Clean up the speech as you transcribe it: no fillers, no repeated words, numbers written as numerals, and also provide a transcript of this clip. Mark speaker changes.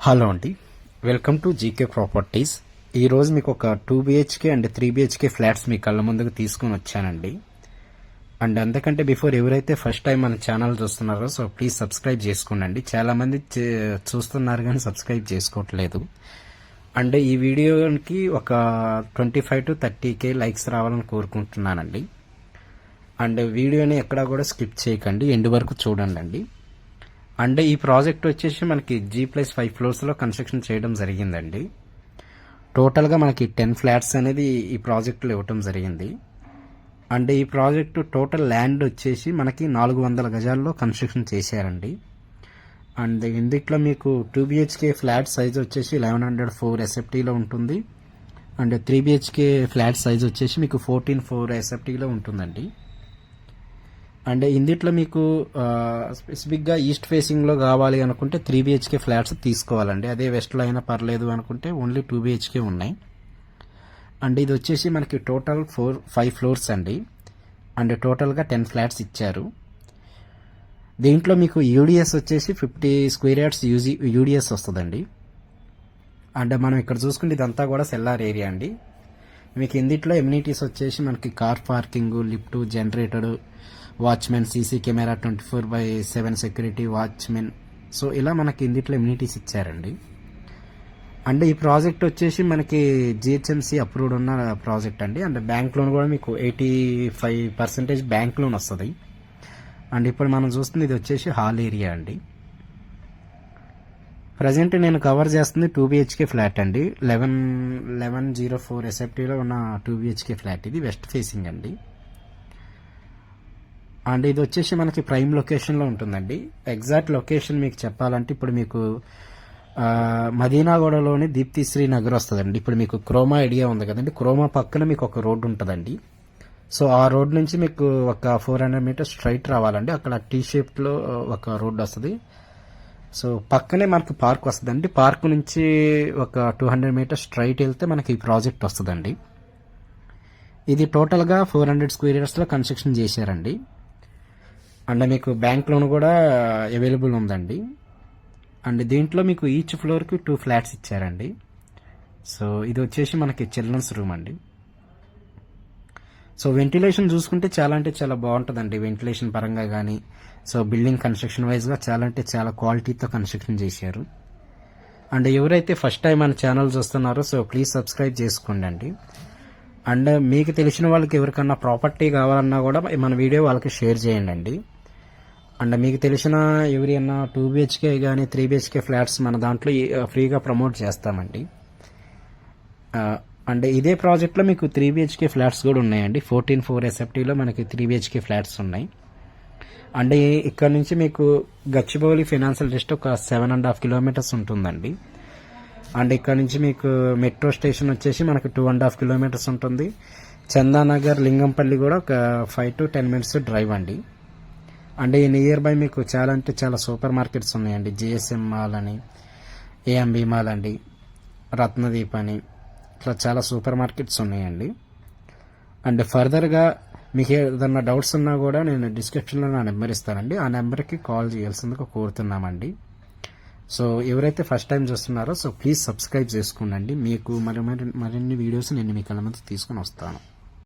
Speaker 1: Hello అండి, welcome to GK properties. ఈరోజు మీకు ఒక 2 BHK అండ్ 3 BHK ఫ్లాట్స్ మీ కళ్ళ ముందుకు తీసుకొని వచ్చానండి. అండ్ అంతకంటే బిఫోర్ ఎవరైతే ఫస్ట్ టైం మన ఛానల్ చూస్తున్నారో సో ప్లీజ్ సబ్స్క్రైబ్ చేసుకోండి. చాలామంది చూస్తున్నారు కానీ సబ్స్క్రైబ్ చేసుకోవట్లేదు. అండ్ ఈ వీడియోకి ఒక 25 to 30K లైక్స్ రావాలని కోరుకుంటున్నానండి. అండ్ వీడియోని ఎక్కడా కూడా స్కిప్ చేయకండి, ఎండ్ వరకు చూడండి. అండ్ ఈ ప్రాజెక్ట్ వచ్చేసి మనకి G+5 ఫ్లోర్స్లో కన్స్ట్రక్షన్ చేయడం జరిగిందండి. టోటల్గా మనకి 10 ఫ్లాట్స్ అనేది ఈ ప్రాజెక్టులో ఇవ్వటం జరిగింది. అండ్ ఈ ప్రాజెక్టు టోటల్ ల్యాండ్ వచ్చేసి మనకి 400 గజాల్లో కన్స్ట్రక్షన్ చేశారండి. అండ్ ఇందుట్లో మీకు 2 BHK ఫ్లాట్ సైజ్ వచ్చేసి 1104 SFTలో ఉంటుంది. అండ్ 3 BHK ఫ్లాట్ సైజ్ వచ్చేసి మీకు 1404 SFTలో ఉంటుందండి. అండ్ ఇందుట్లో మీకు స్పెసిఫిక్గా ఈస్ట్ ఫేసింగ్లో కావాలి అనుకుంటే 3 BHK ఫ్లాట్స్ తీసుకోవాలండి. అదే వెస్ట్లో అయినా పర్లేదు అనుకుంటే ఓన్లీ 2 BHK ఉన్నాయి. అండ్ ఇది వచ్చేసి మనకి టోటల్ 5 ఫ్లోర్స్ అండి. అండ్ టోటల్గా 10 ఫ్లాట్స్ ఇచ్చారు. దీంట్లో మీకు యూడిఎస్ వచ్చేసి 50 స్క్వేర్ యార్డ్స్ యూడిఎస్ వస్తుందండి. అండ్ మనం ఇక్కడ చూసుకుంటే ఇదంతా కూడా సెల్లార్ ఏరియా అండి. మీకు ఇందుట్లో ఎమ్యూనిటీస్ వచ్చేసి మనకి car parking, lift, generator, watchmen, CC camera, 24/7 security, watchmen. So ఇలా మనకి ఇందుట్లో ఎమ్యూనిటీస్ ఇచ్చారండి. అండ్ ఈ ప్రాజెక్ట్ వచ్చేసి మనకి GHMC అప్రూవ్డ్ ఉన్న ప్రాజెక్ట్ అండి. అండ్ బ్యాంక్ లోన్ కూడా మీకు 85% బ్యాంక్ లోన్ వస్తుంది. అండ్ ఇప్పుడు మనం చూస్తుంది ఇది వచ్చేసి హాల్ ఏరియా అండి. ప్రజెంట్ నేను కవర్ చేస్తుంది 2 BHK ఫ్లాట్ అండి. 1104 SFTలో ఉన్న 2 BHK ఫ్లాట్. ఇది వెస్ట్ ఫేసింగ్ అండి. అండ్ ఇది వచ్చేసి మనకి ప్రైమ్ లొకేషన్లో ఉంటుందండి. ఎగ్జాక్ట్ లొకేషన్ మీకు చెప్పాలంటే ఇప్పుడు మీకు మదీనాగూడలోని దీప్తిశ్రీ నగర్ వస్తుందండి. ఇప్పుడు మీకు క్రోమా ఐడియా ఉంది కదండి, క్రోమా పక్కన మీకు ఒక రోడ్డు ఉంటుందండి. సో ఆ రోడ్ నుంచి మీకు ఒక 400 మీటర్స్ స్ట్రైట్ రావాలండి. అక్కడ టీ షేప్లో ఒక రోడ్డు వస్తుంది. సో పక్కనే మనకి పార్క్ వస్తుందండి. పార్క్ నుంచి ఒక 200 మీటర్స్ స్ట్రైట్ వెళ్తే మనకి ఈ ప్రాజెక్ట్ వస్తుందండి. ఇది టోటల్గా 400 స్క్వేర్ యార్డ్స్లో కన్స్ట్రక్షన్ చేశారండి. అండ్ మీకు బ్యాంక్ లోన్ కూడా అవైలబుల్ ఉందండి. అండ్ దీంట్లో మీకు ఈచ్ ఫ్లోర్కి 2 ఫ్లాట్స్ ఇచ్చారండి. సో ఇది వచ్చేసి మనకి చిల్డ్రన్స్ రూమ్ అండి. సో వెంటిలేషన్ చూసుకుంటే చాలా అంటే చాలా బాగుంటుందండి, వెంటిలేషన్ పరంగా కానీ. సో బిల్డింగ్ కన్స్ట్రక్షన్ వైజ్గా చాలా అంటే చాలా క్వాలిటీతో కన్స్ట్రక్షన్ చేశారు. అండ్ ఎవరైతే ఫస్ట్ టైం మన ఛానల్ చూస్తున్నారో సో ప్లీజ్ సబ్స్క్రైబ్ చేసుకోండి. అండ్ మీకు తెలిసిన వాళ్ళకి ఎవరికన్నా ప్రాపర్టీ కావాలన్నా కూడా మన వీడియో వాళ్ళకి షేర్ చేయండి. అండ్ మీకు తెలిసిన ఎవరైనా 2 BHK కానీ 3 BHK ఫ్లాట్స్ మన దాంట్లో ఫ్రీగా ప్రమోట్ చేస్తామండి. అండ్ ఇదే ప్రాజెక్ట్లో మీకు 3 BHK ఫ్లాట్స్ కూడా ఉన్నాయండి. 1404 SFTలో మనకి 3 BHK ఫ్లాట్స్ ఉన్నాయి. అండ్ ఇక్కడ నుంచి మీకు గచ్చిబౌలి ఫైనాన్షియల్ డిస్ట్రిక్ట్ ఒక 7.5 kilometers ఉంటుందండి. అండ్ ఇక్కడ నుంచి మీకు మెట్రో స్టేషన్ వచ్చేసి మనకి 2.5 kilometers ఉంటుంది. చందానగర్, లింగంపల్లి కూడా ఒక 5 to 10 minutes డ్రైవ్ అండి. అండ్ ఈ నియర్ బై మీకు చాలా అంటే చాలా సూపర్ మార్కెట్స్ ఉన్నాయండి. GSM మాల్ అని, AMB మాల్ అండి, రత్నదీప్ అని, ఇట్లా చాలా సూపర్ మార్కెట్స్ ఉన్నాయండి. అండ్ ఫర్దర్గా మీకు ఏదన్నా డౌట్స్ ఉన్నా కూడా నేను డిస్క్రిప్షన్లో నా నెంబర్ ఇస్తానండి. ఆ నెంబర్కి కాల్ చేయాల్సిందిగా కోరుతున్నామండి. సో ఎవరైతే ఫస్ట్ టైం చూస్తున్నారో సో ప్లీజ్ సబ్స్క్రైబ్ చేసుకోండి. మీకు మరిన్ని వీడియోస్ నేను మీ కళ్ళ ముందు తీసుకొని వస్తాను.